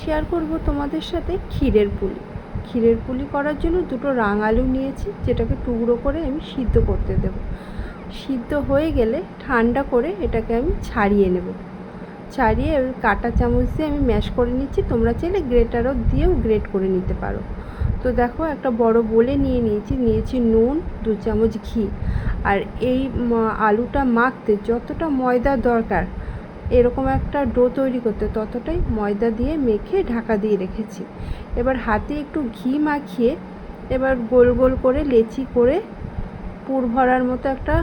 Share করব তোমাদের সাথে ক্ষীরের পুলি করার জন্য দুটো আলু নিয়েছি, যেটাকে টুকরো করে আমি সিদ্ধ করতে দেব। সিদ্ধ হয়ে গেলে ঠান্ডা করে এটাকে আমি ছাড়িয়ে নেব। ছাড়িয়ে কাঁটা চামচ দিয়ে আমি ম্যাশ করে নিচ্ছি। তোমরা চাইলে গ্রেটারও দিয়েও গ্রেট করে নিতে পারো। তো দেখো, একটা বড় বোলে নিয়েছি নুন, 2 চামচ ঘি। আর এই আলুটা মাখতে যতটা ময়দা দরকার এরকম একটা ডো তৈরি করতে ততটাই ময়দা দিয়ে মেখে ঢাকা দিয়ে রেখেছি। এবার হাতে একটু ঘি মাখিয়ে এবার গোল গোল করে লেচি করে পুর ভরার মতো একটা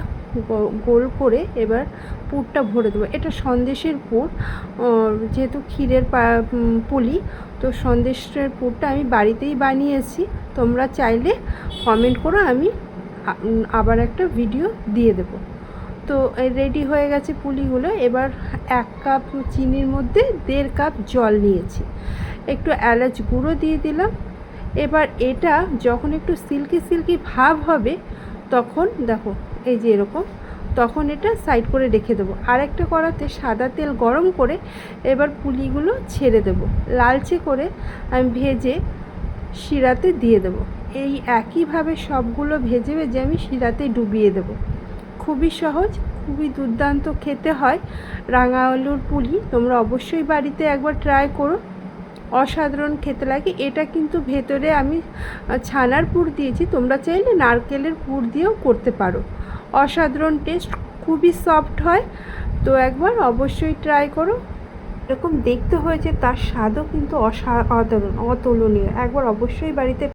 গোল করে এবার পুরটা ভরে দেবো। এটা সন্দেশের পুর, যেহেতু ক্ষীরের পুলি, তো সন্দেশের পুরটা আমি বাড়িতেই বানিয়েছি। তোমরা চাইলে কমেন্ট করো, আমি আবার একটা ভিডিও দিয়ে দেবো। তো রেডি হয়ে গেছে পুলিগুলো। এবার 1 কাপ চিনির মধ্যে 1.5 কাপ জল নিয়েছি, একটু এলাচ গুঁড়ো দিয়ে দিলাম। এবার এটা যখন একটু সিল্কি ভাব হবে তখন দেখো এই যে এরকম, তখন এটা সাইড করে রেখে দেবো। আরেকটা কড়াতে সাদা তেল গরম করে এবার পুলিগুলো ছেড়ে দেবো। লালচে করে আমি ভেজে শিরাতে দিয়ে দেবো। এই একইভাবে সবগুলো ভেজে ভেজে আমি শিরাতে ডুবিয়ে দেবো। খুবই সহজ, খুবই দুর্দান্ত খেতে হয় রাঙা আলুর পুলি। তোমরা অবশ্যই বাড়িতে একবার ট্রাই করো, অসাধারণ খেতে লাগে। এটা কিন্তু ভেতরে আমি ছানার পুর দিয়েছি, তোমরা চাইলে নারকেলের পুর দিয়েও করতে পারো। অসাধারণ টেস্ট, খুবই সফট হয়। তো একবার অবশ্যই ট্রাই করো। এরকম দেখতে হয়েছে, তার স্বাদও কিন্তু অতুলনীয়। একবার অবশ্যই বাড়িতে